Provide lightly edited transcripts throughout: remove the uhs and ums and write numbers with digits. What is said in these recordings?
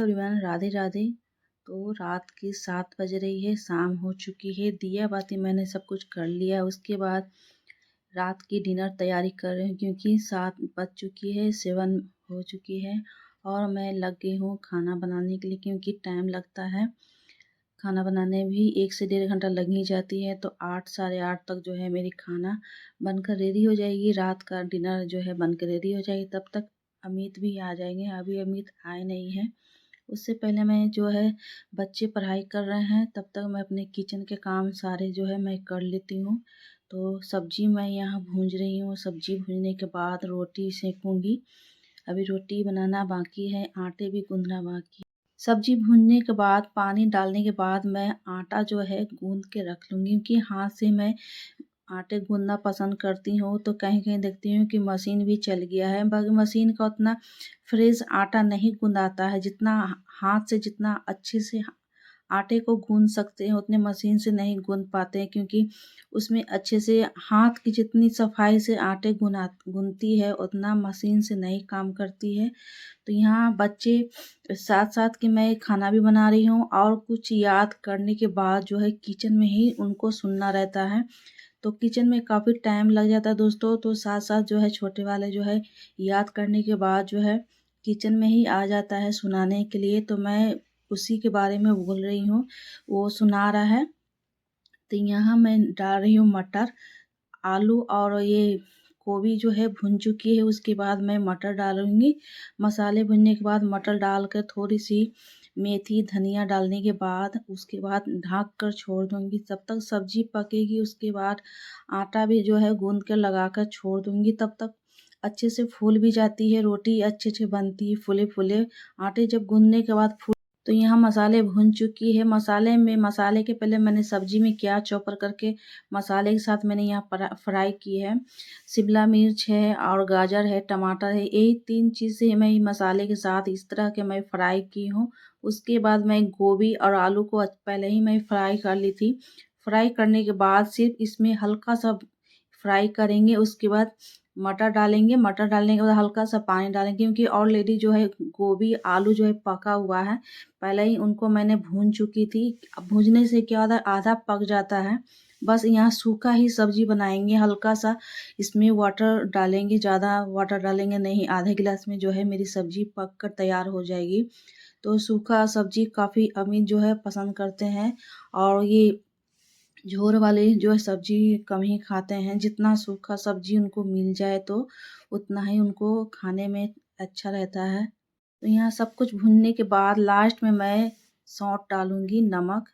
Everyone, Radhe Radhe. तो रात की 7 बज रही है, शाम हो चुकी है। दिया बाती मैंने सब कुछ कर लिया। उसके बाद रात की डिनर तैयारी कर रही हूँ क्योंकि 7 बज चुकी है, 7 हो चुकी है और मैं लग गई हूँ खाना बनाने के लिए क्योंकि टाइम लगता है। खाना बनाने भी 1 से 1.5 घंटा लग ही जाती है। तो 8 साढ़े 8 तक जो है मेरी खाना बनकर रेडी हो जाएगी। रात का डिनर जो है बनकर रेडी हो जाएगी। तब तक अमित भी आ जाएंगे। अभी अमित आए नहीं हैं। उससे पहले मैं जो है बच्चे पढ़ाई कर रहे हैं, तब तक मैं अपने किचन के काम सारे जो है मैं कर लेती हूँ। तो सब्जी मैं यहाँ भूंज रही हूँ। सब्जी भूनने के बाद रोटी सेकूँगी। अभी रोटी बनाना बाकी है, आटे भी गूंदना बाकी है। सब्जी भूनने के बाद पानी डालने के बाद मैं आटा जो है गूंद के रख लूँगी क्योंकि हाथ से मैं आटे गूंदना पसंद करती हूँ। तो कहीं कहीं देखती हूँ कि मशीन भी चल गया है, बाकी मशीन का उतना फ्रेश आटा नहीं गूंदाता है जितना हाथ से, जितना अच्छे से आटे को गूंद सकते हैं उतने मशीन से नहीं गूंद पाते हैं क्योंकि उसमें अच्छे से हाथ की जितनी सफाई से आटे गूंदती है उतना मशीन से नहीं काम करती है। तो यहाँ बच्चे साथ साथ कि मैं खाना भी बना रही हूँ और कुछ याद करने के बाद जो है किचन में ही उनको सुनना रहता है। तो किचन में काफ़ी टाइम लग जाता है दोस्तों। तो साथ साथ जो है छोटे वाले जो है याद करने के बाद जो है किचन में ही आ जाता है सुनाने के लिए। तो मैं उसी के बारे में बोल रही हूँ, वो सुना रहा है। तो यहाँ मैं डाल रही हूँ मटर, आलू और ये गोभी जो है भुन चुकी है। उसके बाद मैं मटर डालूंगी। मसाले भुनने के बाद मटर डालकर थोड़ी सी मेथी धनिया डालने के बाद उसके बाद ढक कर छोड़ दूंगी। तब तक सब्जी पकेगी। उसके बाद आटा भी जो है गूंद कर लगा कर छोड़ दूंगी। तब तक अच्छे से फूल भी जाती है, रोटी अच्छे से बनती है फूले फूले। आटे जब गूंदने के बाद तो यहाँ मसाले भून चुकी है। मसाले के पहले मैंने सब्जी में क्या चॉपर करके मसाले के साथ मैंने यहाँ फ्राई की है। शिमला मिर्च है और गाजर है, टमाटर है, यही 3 चीज़ें मैं मसाले के साथ इस तरह के मैं फ्राई की हूँ। उसके बाद मैं गोभी और आलू को पहले ही मैं फ्राई कर ली थी। फ्राई करने के बाद सिर्फ इसमें हल्का सा फ्राई करेंगे। उसके बाद मटर डालेंगे। मटर डालने के बाद हल्का सा पानी डालेंगे क्योंकि ऑलरेडी जो है गोभी आलू जो है पका हुआ है, पहले ही उनको मैंने भून चुकी थी। अब भूनने से क्या होता है, आधा पक जाता है। बस यहाँ सूखा ही सब्जी बनाएंगे। हल्का सा इसमें वाटर डालेंगे, ज़्यादा वाटर डालेंगे नहीं। आधे गिलास में जो है मेरी सब्जी पक कर तैयार हो जाएगी। तो सूखा सब्जी काफ़ी अमीर जो है पसंद करते हैं और ये झोर वाले जो है सब्जी कम ही खाते हैं। जितना सूखा सब्जी उनको मिल जाए तो उतना ही उनको खाने में अच्छा रहता है। तो यहाँ सब कुछ भुनने के बाद लास्ट में मैं सौंठ डालूंगी, नमक।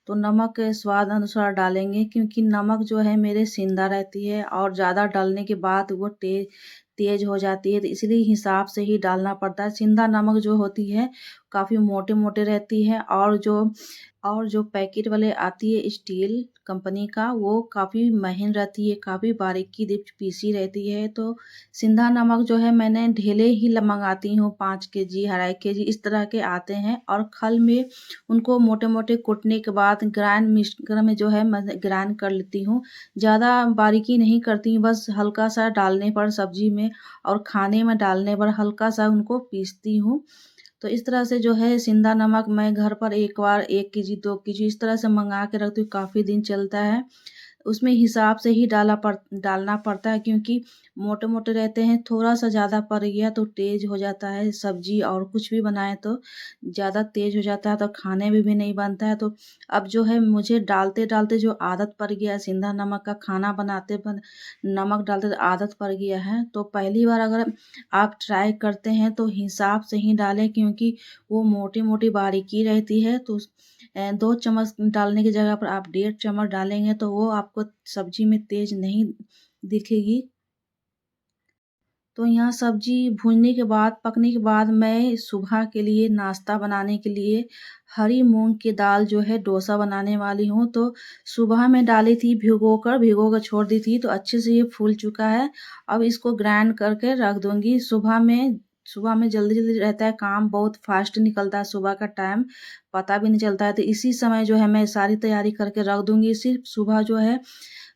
तो नमक स्वाद अनुसार डालेंगे क्योंकि नमक जो है मेरे सेंधा रहती है और ज़्यादा डालने के बाद वो तेज हो जाती है। तो इसलिए हिसाब से ही डालना पड़ता है। सेंधा नमक जो होती है काफ़ी मोटे मोटे रहती है और जो पैकेट वाले आती है स्टील कंपनी का, वो काफ़ी महीन रहती है, काफ़ी बारीकी दीप पीसी रहती है। तो सिंधा नमक जो है मैंने ढेले ही मंगाती हूँ, 5 केजी 2.5 केजी इस तरह के आते हैं। और खल में उनको मोटे मोटे कूटने के बाद ग्राइंड मिक्सर में जो है मैं ग्राइंड कर लेती हूँ। ज़्यादा बारीकी नहीं करती हूँ, बस हल्का सा डालने पर सब्जी में और खाने में डालने पर हल्का सा उनको पीसती हूँ। तो इस तरह से जो है सिंधा नमक मैं घर पर एक बार 1 केजी 2 केजी इस तरह से मंगा के रखती हूँ, काफ़ी दिन चलता है। उसमें हिसाब से ही डालना पड़ता है क्योंकि मोटे मोटे रहते हैं। थोड़ा सा ज़्यादा पड़ गया तो तेज हो जाता है सब्जी, और कुछ भी बनाए तो ज़्यादा तेज हो जाता है तो खाने में भी नहीं बनता है। तो अब जो है मुझे डालते डालते जो आदत पड़ गया है, सिंधा नमक का खाना बनाते नमक डालते आदत पड़ गया है। तो पहली बार अगर आप ट्राई करते हैं तो हिसाब से ही डालें क्योंकि वो मोटी मोटी बारीकी रहती है। तो 2 चम्मच डालने की जगह पर आप 1.5 चम्मच डालेंगे तो वो आपको सब्जी में तेज नहीं दिखेगी। तो यहाँ सब्जी भूनने के बाद, पकने के बाद मैं सुबह के लिए नाश्ता बनाने के लिए हरी मूंग की दाल जो है डोसा बनाने वाली हूँ। तो सुबह में डाली थी भिगो कर छोड़ दी थी, तो अच्छे से ये फूल चुका है। अब इसको ग्राइंड करके रख दूंगी। सुबह में जल्दी जल्दी रहता है, काम बहुत फास्ट निकलता है, सुबह का टाइम पता भी नहीं चलता है। तो इसी समय जो है मैं सारी तैयारी करके रख दूंगी। सिर्फ सुबह जो है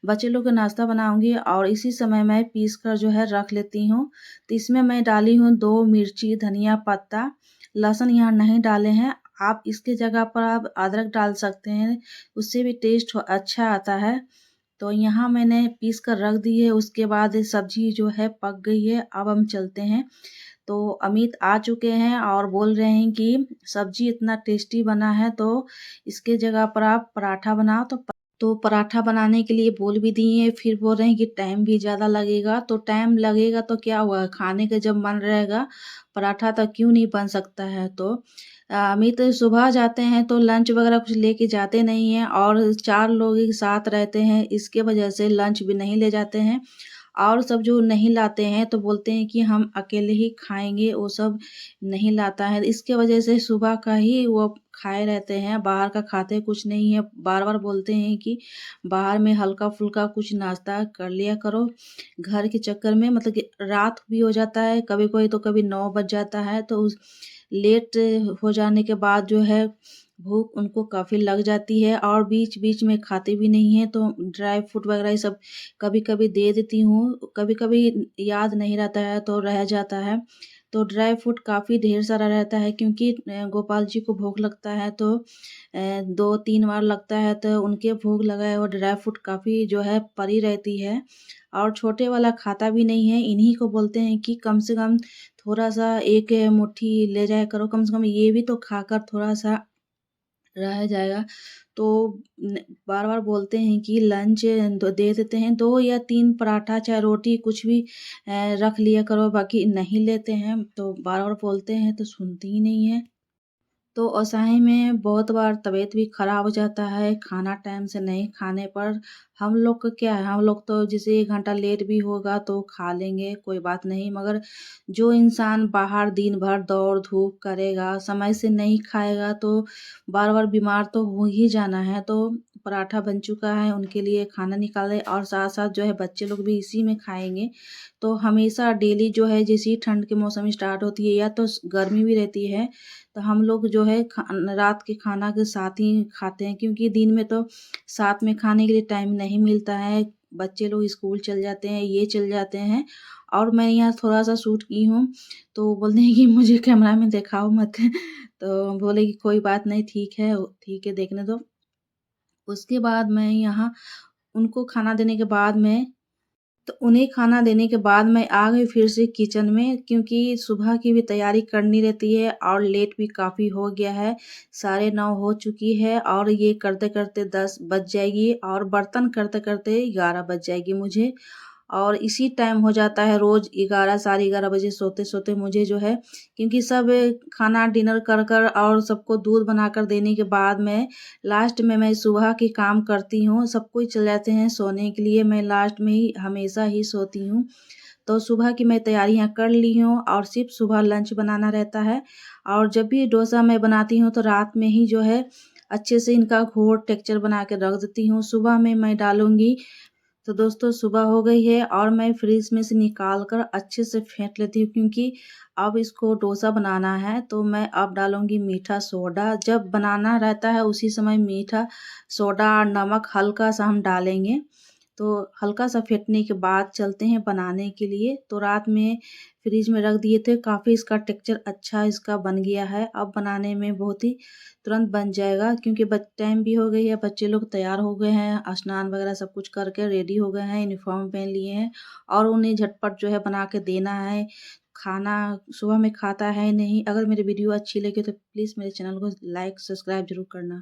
बच्चे लोग का नाश्ता बनाऊंगी और इसी समय मैं पीस कर जो है रख लेती हूँ। तो इसमें मैं डाली हूँ 2 मिर्ची, धनिया पत्ता, लहसुन यहाँ नहीं डाले हैं। आप इसके जगह पर आप अदरक डाल सकते हैं, उससे भी टेस्ट अच्छा आता है। तो यहाँ मैंने पीस कर रख दी है। उसके बाद सब्जी जो है पक गई है। अब हम चलते हैं। तो अमित आ चुके हैं और बोल रहे हैं कि सब्जी इतना टेस्टी बना है, तो इसके जगह पर आप पराठा बनाओ। तो पराठा बनाने के लिए बोल भी दिए हैं। फिर बोल रहे हैं कि टाइम भी ज़्यादा लगेगा। तो टाइम लगेगा तो क्या हुआ, खाने का जब मन रहेगा पराठा तो क्यों नहीं बन सकता है। तो अमित सुबह जाते हैं तो लंच वगैरह कुछ लेके जाते नहीं हैं, और 4 लोग एक साथ रहते हैं, इसके वजह से लंच भी नहीं ले जाते हैं। और सब जो नहीं लाते हैं तो बोलते हैं कि हम अकेले ही खाएँगे, वो सब नहीं लाता है। इसके वजह से सुबह का ही वो खाए रहते हैं, बाहर का खाते कुछ नहीं है। बार-बार बोलते हैं कि बाहर में हल्का-फुल्का कुछ नाश्ता कर लिया करो। घर के चक्कर में मतलब कि रात भी हो जाता है, कभी-कभी तो कभी 9 बज जाता है, तो उस लेट हो जाने के बाद जो है भूख उनको काफ़ी लग जाती है, और बीच-बीच में खाते भी नहीं हैं। तो ड्राई फ्रूट वगैरह ये सब कभी-कभी दे देती हूँ, कभी-कभी याद नहीं रहता है तो रह जाता है। तो ड्राई फ्रूट काफ़ी ढेर सारा रहता है, क्योंकि गोपाल जी को भोग लगता है तो 2-3 बार लगता है, तो उनके भोग लगाए हुआ ड्राई फ्रूट काफ़ी जो है पड़ी रहती है। और छोटे वाला खाता भी नहीं है, इन्हीं को बोलते हैं कि कम से कम थोड़ा-सा 1 मुट्ठी ले जाया करो, कम से कम ये भी तो खाकर थोड़ा-सा रह जाएगा। तो न बार-बार बोलते हैं कि लंच दे देते हैं, 2 या 3 पराठा चाहे रोटी कुछ भी रख लिया करो, बाकी नहीं लेते हैं। तो बार-बार बोलते हैं तो सुनते ही नहीं हैं। तो ऐसा में बहुत बार तबीयत भी खराब हो जाता है, खाना टाइम से नहीं खाने पर। हम लोग का क्या है, हम लोग तो जैसे 1 घंटा लेट भी होगा तो खा लेंगे, कोई बात नहीं। मगर जो इंसान बाहर दिन भर दौड़-धूप करेगा, समय से नहीं खाएगा, तो बार-बार बीमार तो हो ही जाना है। तो पराठा बन चुका है, उनके लिए खाना निकाले, और साथ-साथ जो है बच्चे लोग भी इसी में खाएँगे। तो हमेशा डेली जो है जैसे ही ठंड के मौसम स्टार्ट होती है या तो गर्मी भी रहती है, तो हम लोग जो है रात के खाना के साथ ही खाते हैं, क्योंकि दिन में तो साथ में खाने के लिए टाइम नहीं मिलता है। बच्चे लोग स्कूल चल जाते हैं, ये चल जाते हैं, और मैं यहाँ थोड़ा-सा शूट की हूँ, तो बोलते हैं कि मुझे कैमरा में दिखाओ मत। तो बोले कि कोई बात नहीं, ठीक है देखने दो। उसके बाद मैं यहाँ उनको खाना देने के बाद उन्हें खाना देने के बाद मैं आ गई फिर से किचन में, क्योंकि सुबह की भी तैयारी करनी रहती है और लेट भी काफ़ी हो गया है। 9:30 हो चुकी है, और ये करते-करते 10 बज जाएगी, और बर्तन करते-करते 11 बज जाएगी मुझे। और इसी टाइम हो जाता है रोज़ 11 साढ़े 11 बजे सोते-सोते मुझे जो है, क्योंकि सब खाना डिनर कर और सबको दूध बनाकर देने के बाद में लास्ट में मैं सुबह के काम करती हूँ। सब कोई चले जाते हैं सोने के लिए, मैं लास्ट में ही हमेशा ही सोती हूँ। तो सुबह की मैं तैयारियाँ कर ली हूँ, और सिर्फ़ सुबह लंच बनाना रहता है। और जब भी डोसा मैं बनाती हूँ तो रात में ही जो है अच्छे से इनका घोल टेक्सचर बना के रख देती हूँ। सुबह में मैं डालूँगी। तो दोस्तों सुबह हो गई है, और मैं फ्रिज में से निकाल कर अच्छे से फेंट लेती हूँ, क्योंकि अब इसको डोसा बनाना है। तो मैं अब डालूँगी मीठा सोडा। जब बनाना रहता है उसी समय मीठा सोडा और नमक हल्का-सा हम डालेंगे। तो हल्का-सा फेंटने के बाद चलते हैं बनाने के लिए। तो रात में फ्रिज में रख दिए थे, काफ़ी इसका टेक्सचर अच्छा इसका बन गया है। अब बनाने में बहुत ही तुरंत बन जाएगा, क्योंकि टाइम भी हो गई है, बच्चे लोग तैयार हो गए हैं, स्नान वगैरह सब कुछ करके रेडी हो गए हैं, यूनिफ़ॉर्म पहन लिए हैं, और उन्हें झटपट जो है बना के देना है। खाना सुबह में खाता है नहीं। अगर मेरी वीडियो अच्छी लगी तो प्लीज़ मेरे चैनल को लाइक, सब्सक्राइब ज़रूर करना।